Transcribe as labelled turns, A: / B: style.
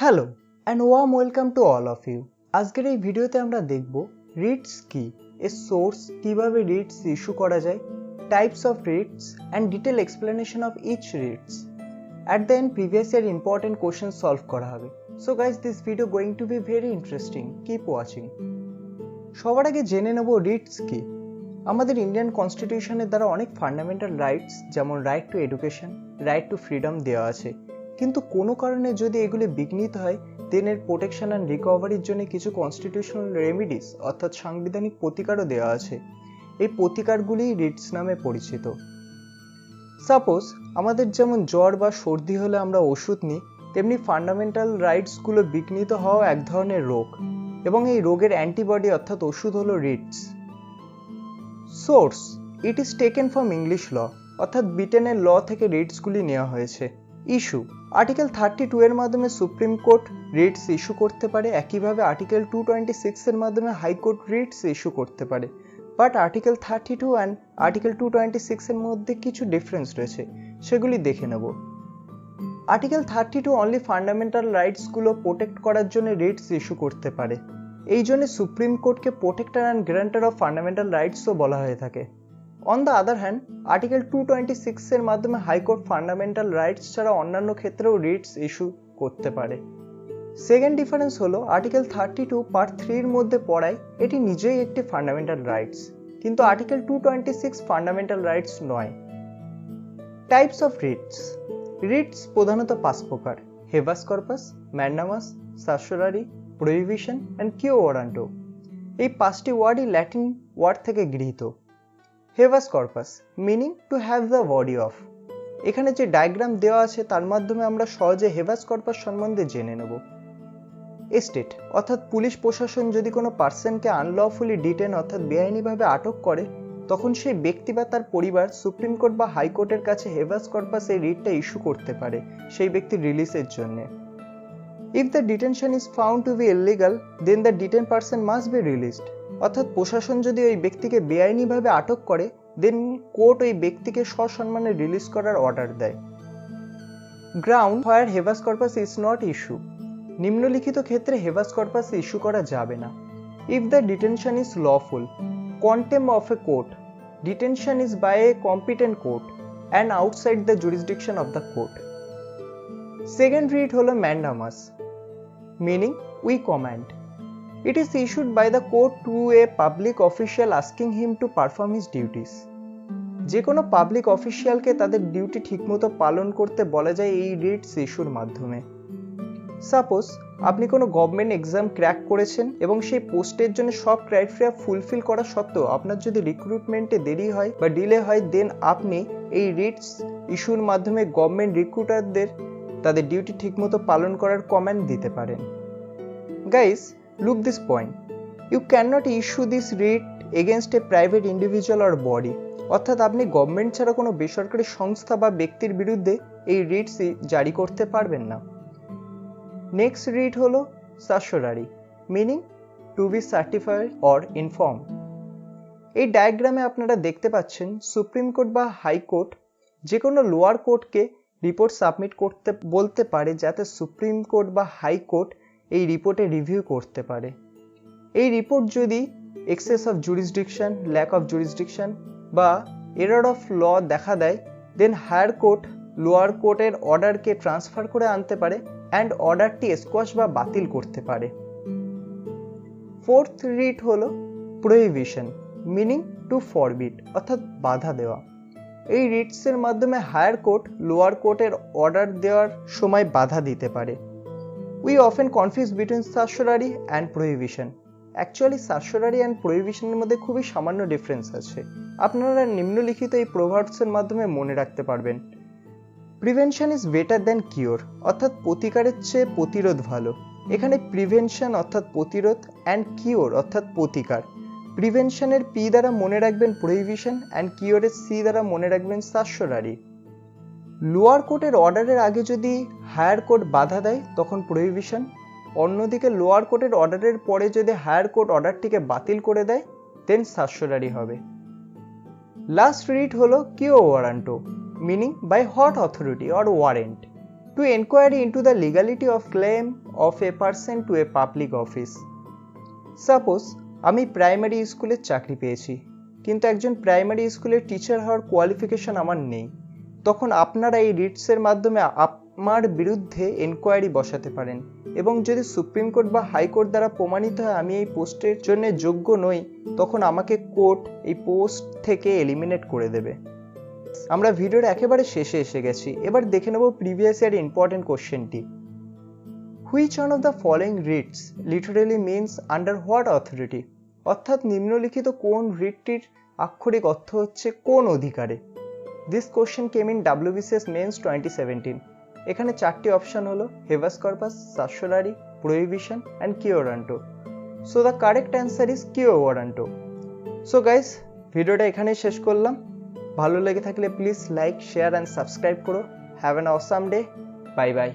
A: Hello and warm welcome to all of you. আজকের এই ভিডিওতে আমরা দেখব রিটস কি, এর সোর্স, কিভাবে রিটস ইস্যু করা যায়, types of writs and detail explanation of each writs. At the end previous year important question solve করা হবে। So guys, this video going to be very interesting, keep watching. সবার আগে জেনে নেব Ritz কি। আমাদের ইন্ডিয়ান কনস্টিটিউশনের দ্বারা অনেক ফান্ডামেন্টাল রাইটস যেমন right two education, right two freedom দেওয়া আছে, কিন্তু কোনো কারণে যদি এগুলি বিঘ্নিত হয় দেন এর প্রোটেকশন অ্যান্ড রিকভারির জন্য কিছু কনস্টিটিউশনাল রেমিডিস অর্থাৎ সাংবিধানিক প্রতিকারও দেওয়া আছে। এই প্রতিকারগুলি রিটস নামে পরিচিত। সাপোজ আমাদের যেমন জ্বর বা সর্দি হলে আমরা ওষুধ নিই, তেমনি ফান্ডামেন্টাল রাইটসগুলো বিঘ্নিত হওয়া এক ধরনের রোগ, এবং এই রোগের অ্যান্টিবডি অর্থাৎ ওষুধ হলো writs. Source, it is taken from English law, অর্থাৎ ব্রিটেনের ল থেকে রিটসগুলি নেওয়া হয়েছে। ইস্যু, আর্টিকেল 32 এর মাধ্যমে সুপ্রিম কোর্ট রিটস ইস্যু করতে পারে, একইভাবে আর্টিকেল 226 এর মাধ্যমে হাইকোর্ট রিটস ইস্যু করতে পারে। বাট আর্টিকেল 32 অ্যান্ড আর্টিকেল 226 এর মধ্যে কিছু ডিফারেন্স রয়েছে, সেগুলি দেখে নেব। আর্টিকেল 32 অনলি ফান্ডামেন্টাল রাইটসগুলো প্রোটেক্ট করার জন্য রিটস ইস্যু করতে পারে। এই জন্য সুপ্রিম কোর্টকে protector and guarantor of fundamental রাইটসও বলা হয়ে থাকে। On the other hand, article 226 এর মাধ্যমে হাইকোর্ট ফান্ডামেন্টাল রাইটস ছাড়া অন্যান্য ক্ষেত্রেও রিটস ইস্যু করতে পারে। সেকেন্ড ডিফারেন্স হলো আর্টিকেল 32 পার্ট 3 এর মধ্যে পড়ায় এটি নিজেই একটি ফান্ডামেন্টাল রাইটস, কিন্তু আর্টিকেল 226 ফান্ডামেন্টাল রাইটস নয়। Types of writs. রিটস প্রধানত 5 প্রকার: habeas corpus, mandamus, certiorari, prohibition and quo warranto. এই 5টি ওয়ার্ডই ল্যাটিন ওয়ার্ড থেকে গৃহীত। Habeas corpus meaning to have the body of. এখানে যে ডায়াগ্রাম দেওয়া আছে তার মাধ্যমে আমরা সহজে হেবাস কর্পাস সম্বন্ধে জেনে নেব। স্টেট অর্থাৎ পুলিশ প্রশাসন যদি কোনো পার্সনকে আনলফুলি ডিটেন অর্থাৎ বেআইনিভাবে আটক করে, তখন সেই ব্যক্তি বা তার পরিবার সুপ্রিম কোর্ট বা হাইকোর্টের কাছে হেবাস কর্পাস এই রিটটা ইস্যু করতে পারে সেই ব্যক্তির রিলিজের জন্য। If the detention is found to be illegal then the detain person must be released. অর্থাৎ প্রশাসন যদি ওই ব্যক্তিকে বেআইনিভাবে আটক করে দেন কোর্ট ওই ব্যক্তিকে সসম্মানে রিলিজ করার অর্ডার দেয়। Ground where habeas corpus is not issue. নিম্নলিখিত ক্ষেত্রে হেবাস কর্পাস ইস্যু করা যাবে না। If the detention is lawful, contempt of a court, detention is by a competent court and outside the jurisdiction of the court. Second writ হলো mandamus, meaning we command. It is issued by the court to a public official asking him to perform his duties. যে কোনো public অফিসিয়ালকে তাদের duty ঠিকমতো পালন করতে বলা যায় এই রিটস ইস্যুর মাধ্যমে। সাপোজ আপনি কোনো গভর্নমেন্ট এক্সাম ক্র্যাক করেছেন এবং সেই পোস্টের জন্য সব ক্রাইটেরিয়া ফুলফিল করা সত্ত্বেও আপনার যদি রিক্রুটমেন্টে দেরি হয় বা ডিলে হয়, দেন আপনি এই রিটস ইস্যুর মাধ্যমে গভর্নমেন্ট রিক্রুটারদের তাদের ডিউটি ঠিকমতো পালন করার কমান্ড দিতে পারেন। Guys, look this point, you can not issue this writ against a private individual or body. অর্থাৎ আপনি গভর্নমেন্ট ছাড়া কোনো বেসরকারি সংস্থা বা ব্যক্তির বিরুদ্ধে এই রিটস জারি করতে পারবেন না। নেক্সট রিট হলো certiorari, meaning to be certified or inform. এই ডায়াগ্রামে আপনারা দেখতে পাচ্ছেন সুপ্রিম কোর্ট বা হাইকোর্ট যে কোনো লোয়ার কোর্টকে রিপোর্ট সাবমিট করতে বলতে পারে, যাতে সুপ্রিম কোর্ট বা হাইকোর্ট এই রিপোর্টে রিভিউ করতে পারে। এই রিপোর্ট যদি excess of jurisdiction, lack of jurisdiction বা এরর অফ ল দেখা দেয়, দেন হায়ার কোর্ট লোয়ার কোর্টের অর্ডারকে ট্রান্সফার করে আনতে পারে অ্যান্ড অর্ডারটি স্কোয়াশ বা বাতিল করতে পারে। ফোর্থ রিট হলো প্রহিবিশন, মিনিং টু ফরবিড অর্থাৎ বাধা দেওয়া। এই রিটসের মাধ্যমে হায়ার কোর্ট লোয়ার কোর্টের অর্ডার দেওয়ার সময় বাধা দিতে পারে। We often confuse between certiorari and prohibition. Actually certiorari and প্রহিবিশনের মধ্যে খুবই সামান্য ডিফারেন্স আছে। আপনারা নিম্নলিখিত এই প্রভাবসের মাধ্যমে মনে রাখতে পারবেন। Prevention is better than cure, অর্থাৎ প্রতিকারের চেয়ে প্রতিরোধ ভালো। এখানে প্রিভেনশন অর্থাৎ প্রতিরোধ অ্যান্ড কিওর অর্থাৎ প্রতিকার। প্রিভেনশনের পি দ্বারা মনে রাখবেন প্রহিবিশন অ্যান্ড কিওরের সি দ্বারা মনে রাখবেন সার্সরারি। লোয়ার কোর্টের অর্ডারের আগে যদি হায়ার কোর্ট বাধা দেয় তখন প্রহিবিশন, অন্যদিকে লোয়ার কোর্টের অর্ডারের পরে যদি হায়ার কোর্ট অর্ডারটিকে বাতিল করে দেয় দেন সার্সরারি হবে। লাস্ট রিট হলো quo warranto, meaning by what authority or warrant. to inquiry into the legality of claim of a person to a public office. Suppose আমি প্রাইমারি স্কুলের চাকরি পেয়েছি, কিন্তু একজন প্রাইমারি স্কুলের টিচার হওয়ার কোয়ালিফিকেশন আমার নেই। তখন আপনারা এই রিটসের মাধ্যমে আমার বিরুদ্ধে এনকোয়ারি বসাতে পারেন, এবং যদি সুপ্রিম কোর্ট বা হাইকোর্ট দ্বারা প্রমাণিত হয় আমি এই পোস্টের জন্য যোগ্য নই, তখন আমাকে কোর্ট এই পোস্ট থেকে এলিমিনেট করে দেবে। আমরা ভিডিওর একেবারে শেষে এসে গেছি, এবার দেখে নেব প্রিভিয়াস ইয়ার ইম্পর্টেন্ট কোশ্চেনটি। Which one of the following writs literally means under what authority? অর্থাৎ নিম্নলিখিত কোন রিটটির আক্ষরিক অর্থ হচ্ছে কোন অধিকারে? This question came in WBCS mains 2017। এখানে চারটি অপশন হলো habeas corpus, certiorari, prohibition and quo warranto. So the correct answer is quo warranto. So guys, ভিডিওটা এখানেই শেষ করলাম। ভালো লেগে থাকলে please like, share and subscribe করো। Have an awesome day. Bye by.